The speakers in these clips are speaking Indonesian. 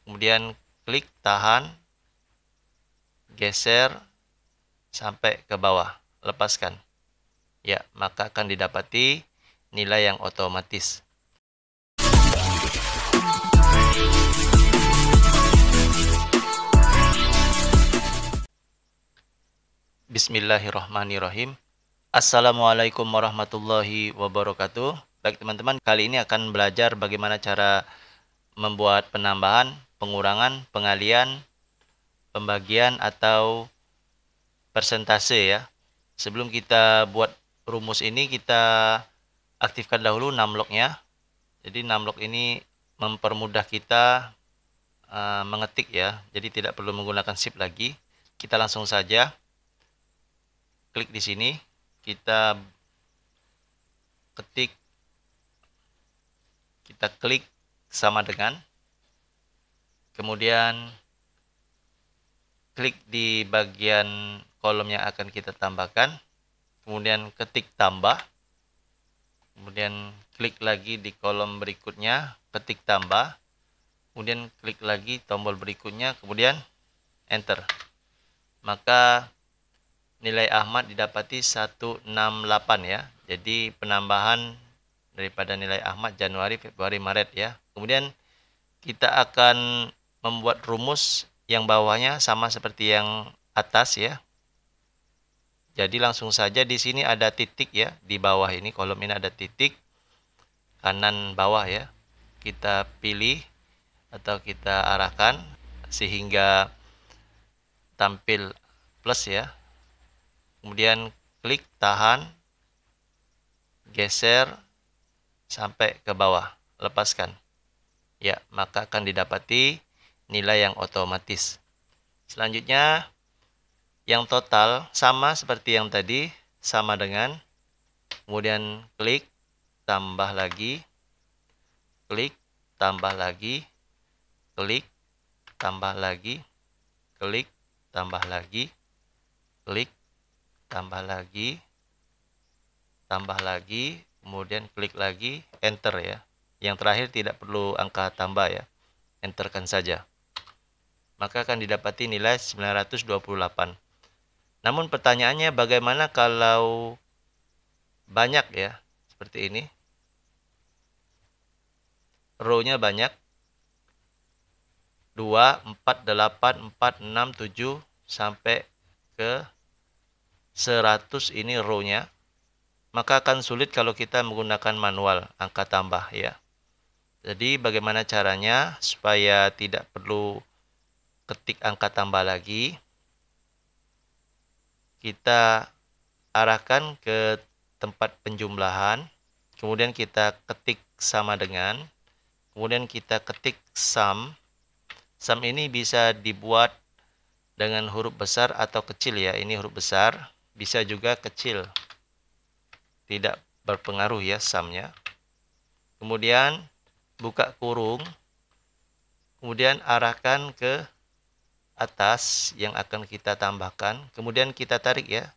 kemudian klik tahan, geser sampai ke bawah, lepaskan. Ya, maka akan didapati nilai yang otomatis. Bismillahirrahmanirrahim. Assalamualaikum warahmatullahi wabarakatuh. Baik teman-teman, kali ini akan belajar bagaimana cara membuat penambahan, pengurangan, pengalian, pembagian atau persentase ya. Sebelum kita buat rumus ini, kita aktifkan dahulu numlock-nya. Jadi numlock ini mempermudah kita mengetik ya. Jadi tidak perlu menggunakan shift lagi. Kita langsung saja klik di sini. Kita ketik, kita klik sama dengan, kemudian klik di bagian kolom yang akan kita tambahkan, kemudian ketik tambah, kemudian klik lagi di kolom berikutnya, ketik tambah, kemudian klik lagi tombol berikutnya, kemudian enter. Maka nilai Ahmad didapati 168 ya. Jadi penambahan daripada nilai Ahmad Januari, Februari, Maret ya. Kemudian kita akan membuat rumus yang bawahnya sama seperti yang atas ya. Jadi langsung saja di sini ada titik ya, di bawah ini kolom ini ada titik kanan bawah ya. Kita pilih atau kita arahkan sehingga tampil plus ya. Kemudian klik tahan, geser sampai ke bawah, lepaskan. Ya, maka akan didapati nilai yang otomatis. Selanjutnya, yang total sama seperti yang tadi, sama dengan, kemudian klik, tambah lagi, klik, tambah lagi, klik, tambah lagi, klik, tambah lagi, klik, tambah lagi, kemudian klik lagi, enter ya. Yang terakhir tidak perlu angka tambah ya, enterkan saja. Maka akan didapati nilai 928. Namun pertanyaannya bagaimana kalau banyak ya, seperti ini. Row-nya banyak, 2, 4, 8, 4, 6, 7, sampai ke 100 ini row-nya. Maka akan sulit kalau kita menggunakan manual angka tambah ya. Jadi bagaimana caranya supaya tidak perlu ketik angka tambah lagi? Kita arahkan ke tempat penjumlahan, kemudian kita ketik sama dengan, kemudian kita ketik sum. Sum ini bisa dibuat dengan huruf besar atau kecil ya. Ini huruf besar, bisa juga kecil. Tidak berpengaruh ya sumnya. Kemudian buka kurung, kemudian arahkan ke atas yang akan kita tambahkan, kemudian kita tarik ya,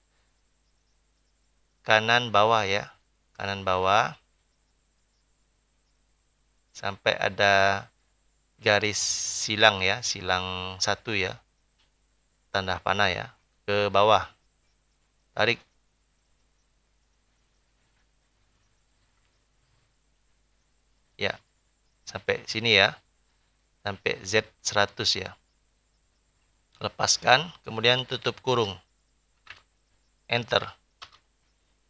kanan bawah ya, kanan bawah sampai ada garis silang ya, silang 1 ya, tanda panah ya, ke bawah, tarik. Ya, sampai sini ya, sampai Z100 ya. Lepaskan, kemudian tutup kurung, enter.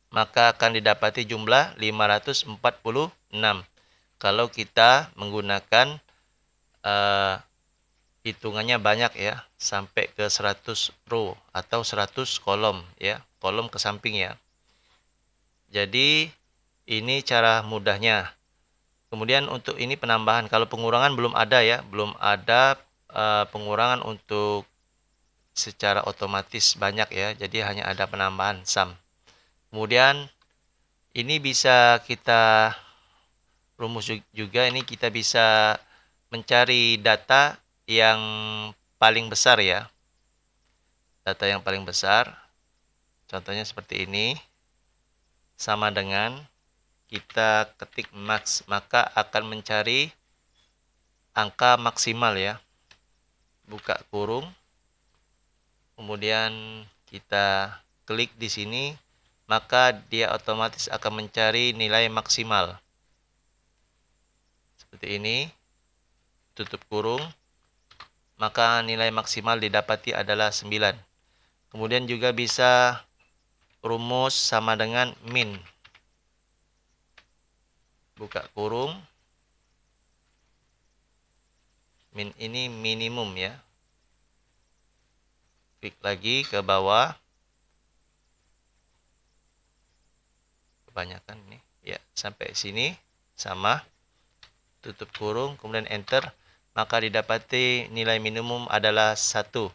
Maka akan didapati jumlah 546 kalau kita menggunakan hitungannya banyak ya, sampai ke 100 row atau 100 kolom ya, kolom ke samping ya. Jadi ini cara mudahnya. Kemudian untuk ini penambahan, kalau pengurangan belum ada ya, belum ada pengurangan untuk secara otomatis banyak ya, jadi hanya ada penambahan sum. Kemudian ini bisa kita rumus juga, ini kita bisa mencari data yang paling besar ya, data yang paling besar, contohnya seperti ini, sama dengan kita ketik max, maka akan mencari angka maksimal ya. buka kurung, kemudian kita klik di sini, maka dia otomatis akan mencari nilai maksimal. Seperti ini, tutup kurung, maka nilai maksimal didapati adalah 9. Kemudian juga bisa rumus sama dengan min. Buka kurung, min ini minimum ya. Klik lagi ke bawah. Kebanyakan ini. Ya, sampai sini sama. Tutup kurung, kemudian enter. Maka didapati nilai minimum adalah 1.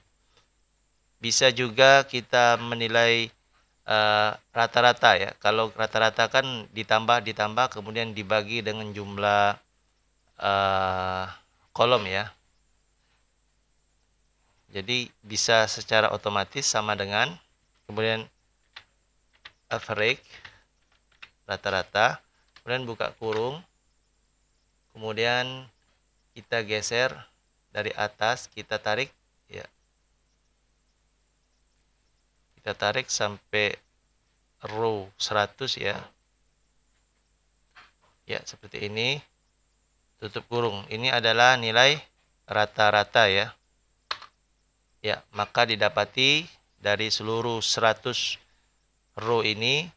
Bisa juga kita menilai rata-rata ya. Kalau rata-rata kan ditambah kemudian dibagi dengan jumlah kolom ya. Jadi bisa secara otomatis sama dengan kemudian average rata-rata, kemudian buka kurung, kemudian kita geser dari atas, kita tarik ya. Kita tarik sampai row 100 ya. Ya, seperti ini. Tutup kurung. Ini adalah nilai rata-rata ya. Ya, maka didapati dari seluruh 100 row ini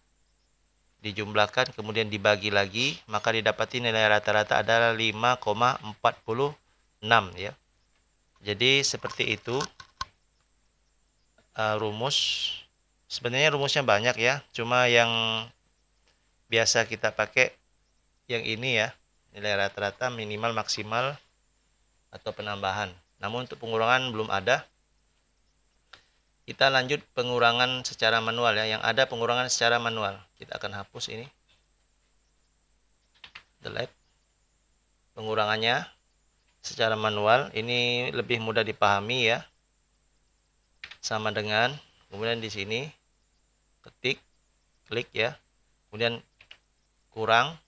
dijumlahkan kemudian dibagi lagi, maka didapati nilai rata-rata adalah 5,46 ya. Jadi seperti itu rumus. Sebenarnya rumusnya banyak ya, cuma yang biasa kita pakai yang ini ya, nilai rata-rata, minimal, maksimal, atau penambahan. Namun untuk pengurangan belum ada. Kita lanjut pengurangan secara manual ya. Yang ada pengurangan secara manual. Kita akan hapus ini. Delete. Pengurangannya secara manual. Ini lebih mudah dipahami ya. Sama dengan, kemudian di sini ketik, klik ya. Kemudian kurang.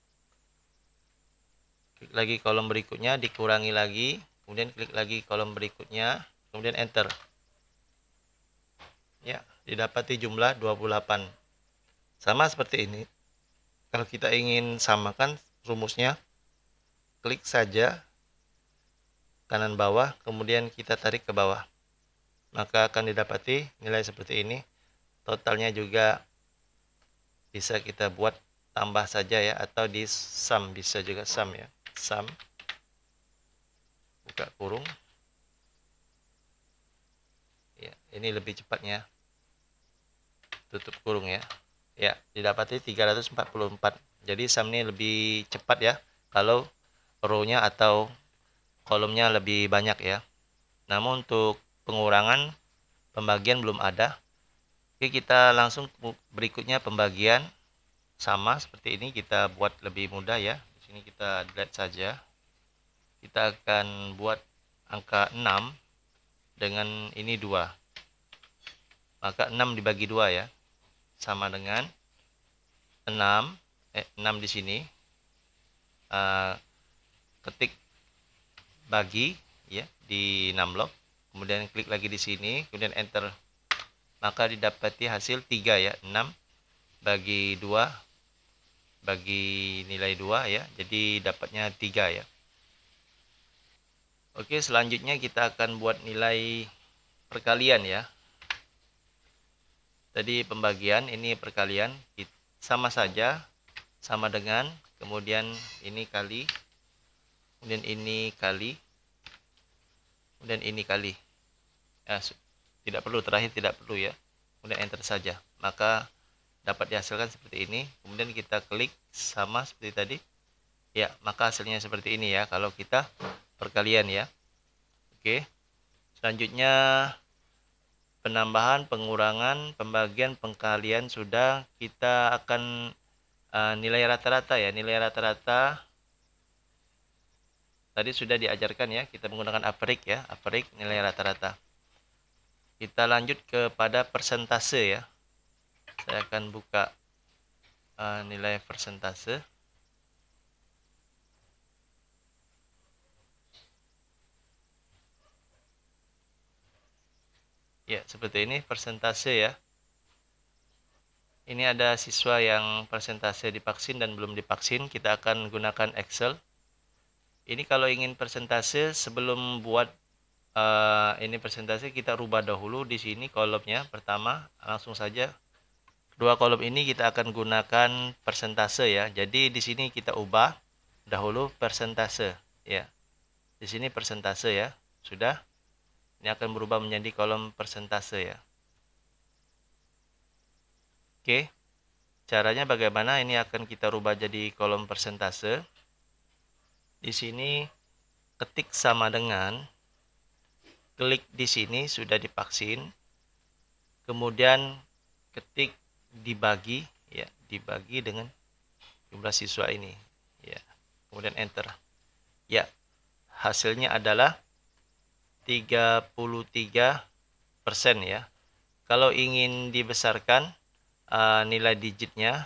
Klik lagi kolom berikutnya, dikurangi lagi. Kemudian klik lagi kolom berikutnya. Kemudian enter. Ya, didapati jumlah 28. Sama seperti ini. Kalau kita ingin samakan rumusnya, klik saja kanan bawah, kemudian kita tarik ke bawah. Maka akan didapati nilai seperti ini. Totalnya juga bisa kita buat tambah saja ya, atau di sum, bisa juga sum ya. Sum. Buka kurung. Ya, ini lebih cepatnya. Tutup kurung ya. Ya, didapati 344. Jadi sum ini lebih cepat ya kalau row-nya atau kolomnya lebih banyak ya. Namun untuk pengurangan pembagian belum ada. Oke, kita langsung berikutnya pembagian. Sama seperti ini, kita buat lebih mudah ya. Di sini kita delete saja. Kita akan buat angka 6 dengan ini 2. Maka 6 dibagi 2 ya. Sama dengan 6 di sini. Ketik bagi ya di numlock. Kemudian klik lagi di sini, kemudian enter. Maka didapati hasil 3 ya. 6 bagi 2 bagi nilai 2 ya. Jadi dapatnya 3 ya. Oke, selanjutnya kita akan buat nilai perkalian ya. Tadi pembagian, ini perkalian. Sama saja, sama dengan, kemudian ini kali, kemudian ini kali, kemudian ini kali. Tidak perlu, terakhir tidak perlu ya. Kemudian enter saja. Maka dapat dihasilkan seperti ini. Kemudian kita klik sama seperti tadi. Ya, maka hasilnya seperti ini ya kalau kita perkalian ya. Oke. Selanjutnya penambahan, pengurangan, pembagian, pengkalian sudah. Kita akan nilai rata-rata ya. Nilai rata-rata tadi sudah diajarkan ya. Kita menggunakan average ya. Average nilai rata-rata. Kita lanjut kepada persentase ya. Saya akan buka nilai persentase. Ya, seperti ini persentase ya. Ini ada siswa yang persentase divaksin dan belum divaksin. Kita akan gunakan Excel. Ini kalau ingin persentase, sebelum buat ini persentase, kita rubah dahulu di sini kolomnya. Pertama, langsung saja. Dua kolom ini kita akan gunakan persentase ya. Jadi di sini kita ubah dahulu persentase ya. Di sini persentase ya. Sudah. Ini akan berubah menjadi kolom persentase ya. Oke. Caranya bagaimana? Ini akan kita rubah jadi kolom persentase. Di sini ketik sama dengan, klik di sini sudah divaksin. Kemudian ketik dibagi ya, dibagi dengan jumlah siswa ini ya. Kemudian enter. Ya, hasilnya adalah 33% ya. Kalau ingin dibesarkan nilai digitnya,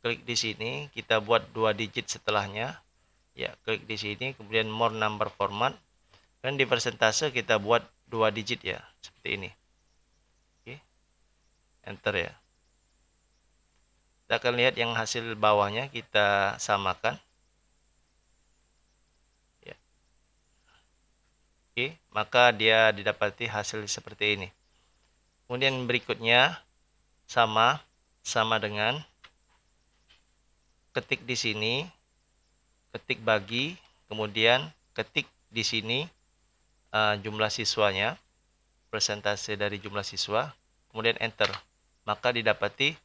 klik di sini, kita buat 2 digit setelahnya. Ya, klik di sini, kemudian more number format, dan di persentase kita buat 2 digit ya, seperti ini. Oke. Enter ya. Kita akan lihat yang hasil bawahnya kita samakan. Ya. Oke, maka dia didapati hasil seperti ini. Kemudian berikutnya sama dengan ketik di sini, ketik bagi, kemudian ketik di sini jumlah siswanya, persentase dari jumlah siswa, kemudian enter. Maka didapati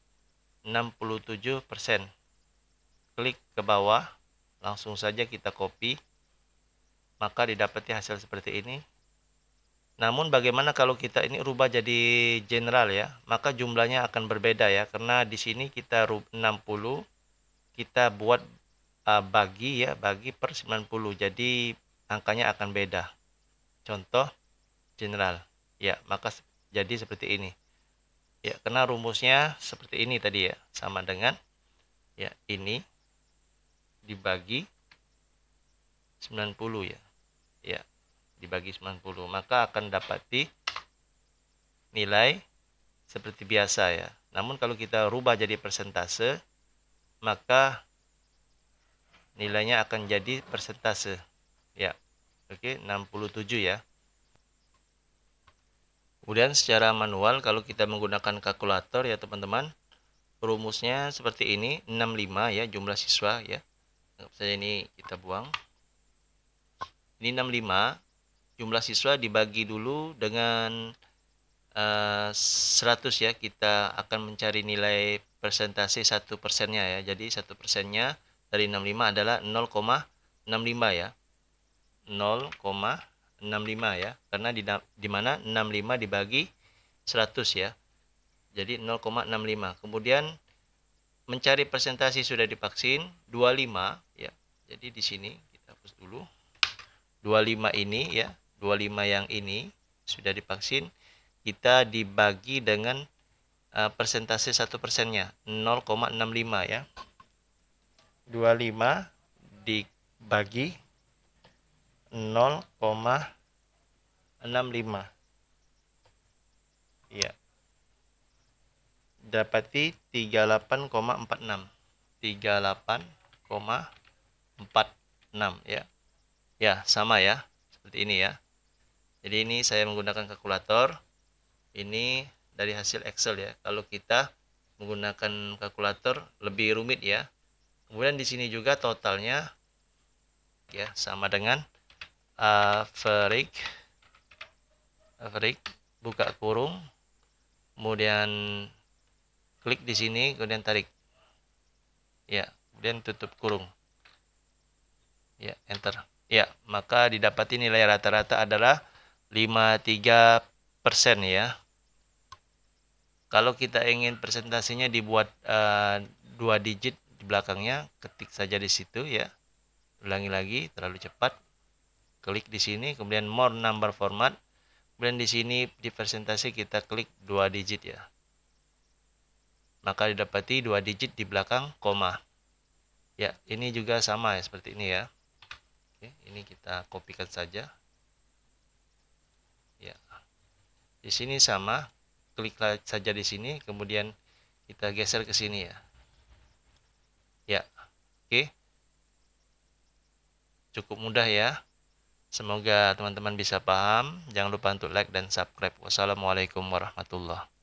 67%. Klik ke bawah, langsung saja kita copy, maka didapati hasil seperti ini. Namun bagaimana kalau kita ini rubah jadi general ya, maka jumlahnya akan berbeda ya, karena di sini kita 60, kita buat bagi ya, bagi per 90, jadi angkanya akan beda. Contoh general ya, maka jadi seperti ini ya, karena rumusnya seperti ini tadi ya, sama dengan ya ini dibagi 90 ya, ya dibagi 90, maka akan dapati nilai seperti biasa ya. Namun kalau kita rubah jadi persentase, maka nilainya akan jadi persentase ya. Oke, 67 ya. Kemudian secara manual, kalau kita menggunakan kalkulator ya teman-teman, rumusnya seperti ini, 65 ya jumlah siswa ya. Anggap saja ini kita buang. Ini 65, jumlah siswa dibagi dulu dengan 100 ya. Kita akan mencari nilai persentase 1%-nya ya. Jadi 1%-nya dari 65 adalah 0,65 ya. 0,65 ya. Karena di mana 65 dibagi 100 ya. Jadi 0,65. Kemudian mencari persentase sudah divaksin 25 ya. Jadi di sini kita hapus dulu. 25 ini ya, 25 yang ini sudah divaksin, kita dibagi dengan persentase 1%-nya 0,65 ya. 25 dibagi 0,65 ya, dapati 38,46 ya. Ya, sama ya. Seperti ini ya. Jadi ini saya menggunakan kalkulator. Ini dari hasil Excel ya. Kalau kita menggunakan kalkulator lebih rumit ya. Kemudian di sini juga totalnya ya sama dengan average buka kurung, kemudian klik di sini, kemudian tarik. Ya, kemudian tutup kurung. Ya, enter. Ya, maka didapati nilai rata-rata adalah 53% ya. Kalau kita ingin presentasinya dibuat 2 digit di belakangnya, ketik saja di situ ya. Ulangi lagi, terlalu cepat. Klik di sini, kemudian more number format. Kemudian di sini di presentasi kita klik 2 digit ya. Maka didapati 2 digit di belakang koma. Ya, ini juga sama ya, seperti ini ya. Oke, ini kita kopikan saja. Ya. Di sini sama, klik saja di sini, kemudian kita geser ke sini ya. Ya, oke. Cukup mudah ya. Semoga teman-teman bisa paham. Jangan lupa untuk like dan subscribe. Wassalamualaikum warahmatullahi wabarakatuh.